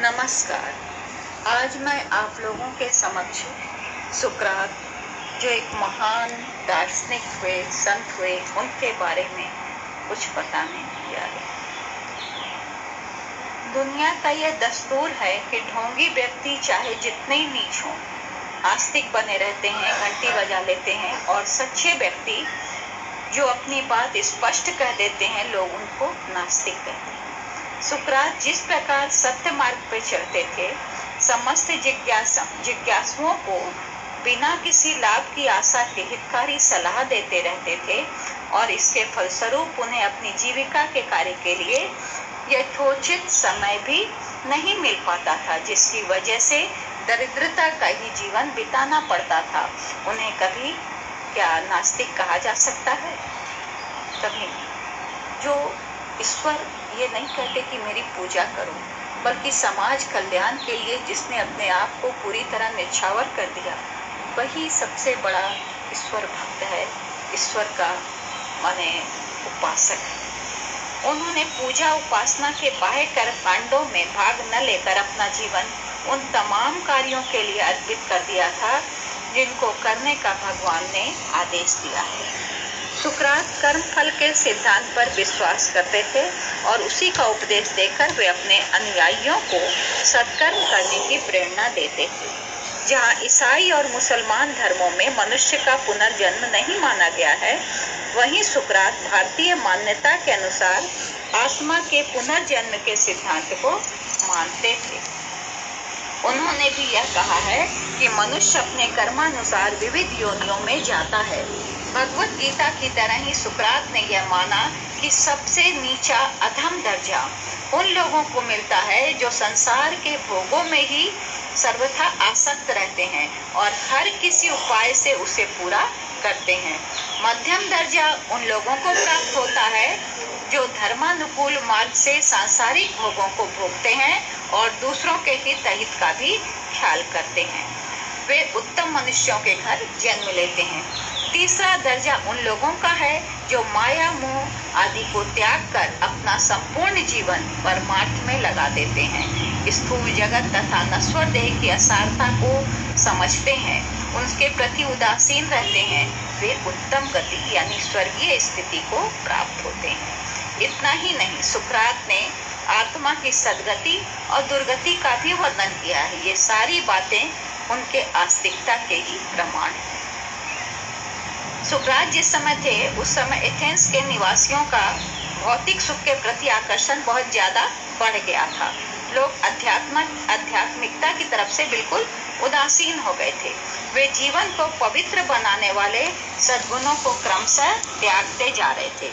नमस्कार। आज मैं आप लोगों के समक्ष सुकरात, जो एक महान दार्शनिक हुए, संत हुए, उनके बारे में कुछ बताने जा रहे हैं। दुनिया का यह दस्तूर है कि ढोंगी व्यक्ति चाहे जितने ही नीच हों, आस्तिक बने रहते हैं, घंटी बजा लेते हैं, और सच्चे व्यक्ति जो अपनी बात स्पष्ट कह देते हैं, लोग उनको नास्तिक कहते हैं। सुकरात जिस प्रकार सत्य मार्ग पर चलते थे, समस्त जिज्ञासुओं को बिना किसी लाभ की आशा के हितकारी सलाह देते रहते थे, और इसके फलस्वरूप उन्हें अपनी जीविका के कार्य के लिए यथोचित समय भी नहीं मिल पाता था, जिसकी वजह से दरिद्रता का ही जीवन बिताना पड़ता था। उन्हें कभी क्या नास्तिक कहा जा सकता है? कभी नहीं। जो ईश्वर ये नहीं कहते कि मेरी पूजा करो, बल्कि समाज कल्याण के लिए जिसने अपने आप को पूरी तरह निछावर कर दिया, वही सबसे बड़ा ईश्वर भक्त है, ईश्वर का माने उपासक है। उन्होंने पूजा उपासना के बाह्य कर्मकांडों में भाग न लेकर अपना जीवन उन तमाम कार्यों के लिए अर्पित कर दिया था जिनको करने का भगवान ने आदेश दिया है। सुकरात कर्म फल के सिद्धांत पर विश्वास करते थे, और उसी का उपदेश देकर वे अपने अनुयायियों को सत्कर्म करने की प्रेरणा देते थे। जहाँ ईसाई और मुसलमान धर्मों में मनुष्य का पुनर्जन्म नहीं माना गया है, वहीं सुकरात भारतीय मान्यता के अनुसार आत्मा के पुनर्जन्म के सिद्धांत को मानते थे। उन्होंने भी यह कहा है कि मनुष्य अपने कर्मानुसार विविध योनियों में जाता है। भगवत गीता की तरह ही सुकरात ने यह माना कि सबसे नीचा अधम दर्जा उन लोगों को मिलता है जो संसार के भोगों में ही सर्वथा आसक्त रहते हैं और हर किसी उपाय से उसे पूरा करते हैं। मध्यम दर्जा उन लोगों को प्राप्त होता है जो धर्मानुकूल मार्ग से सांसारिक भोगों को भोगते हैं और दूसरों के हित का भी ख्याल करते हैं। वे उत्तम मनुष्यों के घर जन्म लेते हैं। तीसरा दर्जा उन लोगों का है जो माया मोह आदि को त्याग कर अपना संपूर्ण जीवन परमार्थ में लगा देते हैं। स्थूल जगत तथा नश्वर देह की असारता को समझते हैं, उनके प्रति उदासीन रहते हैं। वे उत्तम गति यानी स्वर्गीय स्थिति को प्राप्त होते हैं। इतना ही नहीं, सुकरात ने आत्मा की सदगति और दुर्गति का भी वर्णन किया है। ये सारी बातें उनके आस्तिकता के ही प्रमाण हैं। सुकरात जिस समय थे, उस समय एथेंस के निवासियों का भौतिक सुख के प्रति आकर्षण बहुत ज्यादा बढ़ गया था। लोग आध्यात्मिकता की तरफ से बिल्कुल उदासीन हो गए थे। वे जीवन को पवित्र बनाने वाले सद्गुणों को क्रमशः त्यागते जा रहे थे।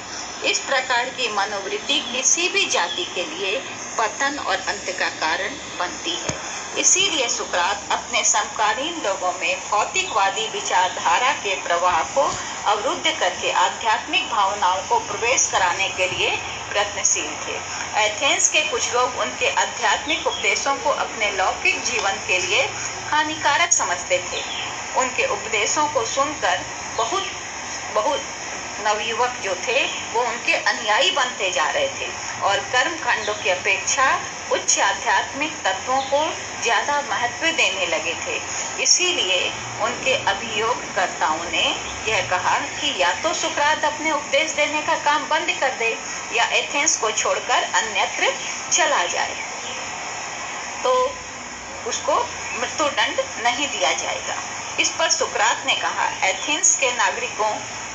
इस प्रकार की मनोवृत्ति किसी भी जाति के लिए पतन और अंत का कारण बनती है। इसीलिए सुकरात अपने समकालीन लोगों में भौतिकवादी विचारधारा के प्रवाह को अवरुद्ध करके आध्यात्मिक भावनाओं को प्रवेश कराने के लिए प्रयत्नशील थे। एथेंस के कुछ लोग उनके आध्यात्मिक उपदेशों को अपने लौकिक जीवन के लिए हानिकारक समझते थे। उनके उपदेशों को सुनकर बहुत नवयुवक जो थे वो उनके अनुयायी बनते जा रहे थे और कर्म कांडों की अपेक्षा उच्च आध्यात्मिक तत्वों को ज्यादा महत्व देने लगे थे। इसीलिए उनके अभियोगकर्ताओं ने यह कहा कि या तो सुकरात अपने उपदेश देने का काम बंद कर दे या एथेंस को छोड़कर अन्यत्र चला जाए, तो उसको मृत्युदंड नहीं दिया जाएगा। इस पर सुकरात ने कहा, एथेंस के नागरिकों,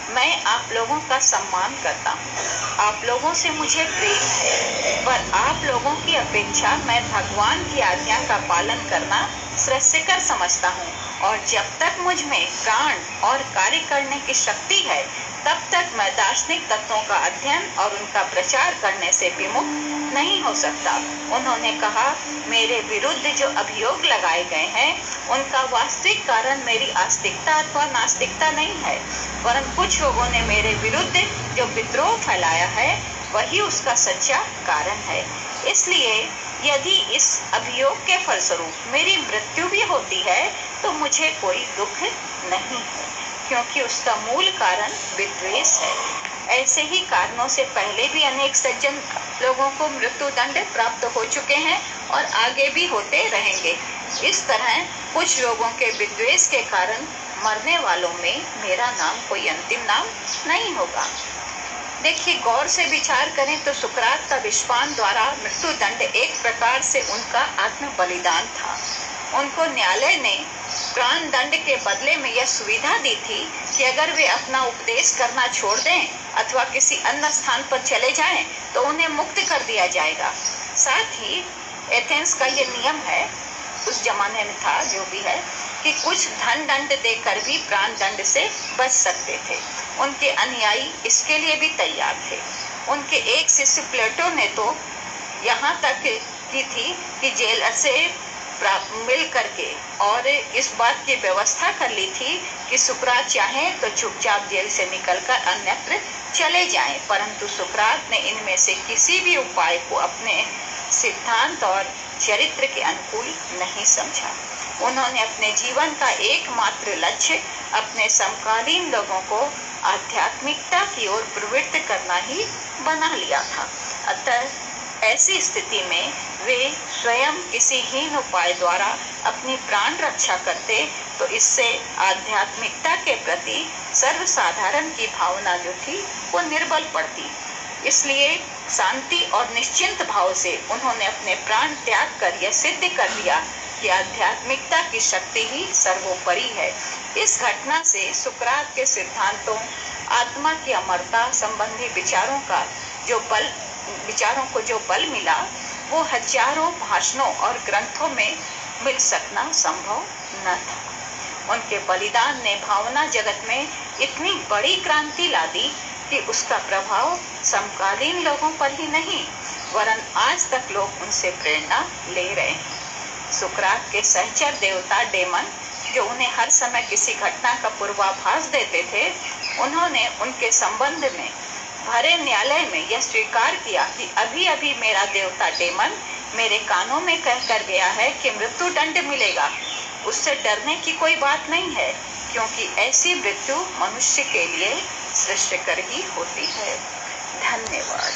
मैं आप लोगों का सम्मान करता हूँ, आप लोगों से मुझे प्रेम है, पर आप लोगों की अपेक्षा मैं भगवान की आज्ञा का पालन करना श्रेष्ठकर समझता हूँ, और जब तक मुझ में प्राण और कार्य करने की शक्ति है, तब तक मैं दार्शनिक तत्वों का अध्ययन और उनका प्रचार करने से विमुख नहीं हो सकता। उन्होंने कहा, मेरे विरुद्ध जो अभियोग लगाए गए हैं, उनका वास्तविक कारण मेरी आस्तिकता अथवा नास्तिकता नहीं है, वरन कुछ लोगों ने मेरे विरुद्ध जो विद्रोह फैलाया है, वही उसका सच्चा कारण है। इसलिए यदि इस अभियोग के फलस्वरूप मेरी मृत्यु भी होती है, तो मुझे कोई दुख नहीं है, क्योंकि उसका मूल कारण विद्वेष है। ऐसे ही कारणों से पहले भी अनेक सज्जन लोगों को मृत्यु दंड प्राप्त हो चुके हैं और आगे भी होते रहेंगे। इस तरह कुछ लोगों के विद्वेष के कारण मरने वालों में मेरा नाम कोई अंतिम नाम नहीं होगा। देखिए, गौर से विचार करें तो सुकरात का विश्वान द्वारा मृत्यु दंड एक प्रकार से उनका आत्म बलिदान था। उनको न्यायालय ने प्राण दंड के बदले में यह सुविधा दी थी कि अगर वे अपना उपदेश करना छोड़ दें अथवा किसी अन्य स्थान पर चले जाएं, तो उन्हें मुक्त कर दिया जाएगा। साथ ही एथेंस का ये नियम है, उस जमाने में था जो भी है, कि कुछ धन दंड देकर भी प्राण दंड से बच सकते थे। उनके अनुयायी इसके लिए भी तैयार थे। उनके एक शिष्य प्लेटो ने तो यहाँ तक की थी कि जेल से मिल करके और इस बात की व्यवस्था कर ली थी कि सुकरात चाहे तो चुपचाप जेल से निकलकर अन्यत्र चले जाएं, परंतु सुकरात ने इनमें से किसी भी उपाय को अपने सिद्धांत और चरित्र के अनुकूल नहीं समझा। उन्होंने अपने जीवन का एकमात्र लक्ष्य अपने समकालीन लोगों को आध्यात्मिकता की ओर प्रवृत्त करना ही बना लिया था। अतः ऐसी स्थिति में वे स्वयं किसी हीन उपाय द्वारा अपनी प्राण रक्षा करते तो इससे आध्यात्मिकता के प्रति सर्वसाधारण की भावना जो थी वो निर्बल पड़ती। इसलिए शांति और निश्चिंत भाव से उन्होंने अपने प्राण त्याग कर यह सिद्ध कर दिया कि आध्यात्मिकता की शक्ति ही सर्वोपरि है। इस घटना से सुकरात के सिद्धांतों, आत्मा की अमरता संबंधी विचारों को जो बल मिला, वो हजारों भाषणों और ग्रंथों में मिल सकना संभव न था। उनके बलिदान ने भावना जगत में इतनी बड़ी क्रांति ला दी कि उसका प्रभाव समकालीन लोगों पर ही नहीं वरन आज तक लोग उनसे प्रेरणा ले रहे हैं। सुकरात के सहचर देवता डेमन, जो उन्हें हर समय किसी घटना का पूर्वाभास देते थे, उन्होंने उनके संबंध में भरे न्यायालय में यह स्वीकार किया कि अभी अभी मेरा देवता डेमन मेरे कानों में कहकर गया है कि मृत्यु दंड मिलेगा। उससे डरने की कोई बात नहीं है, क्योंकि ऐसी मृत्यु मनुष्य के लिए सृष्टिकर ही होती है। धन्यवाद।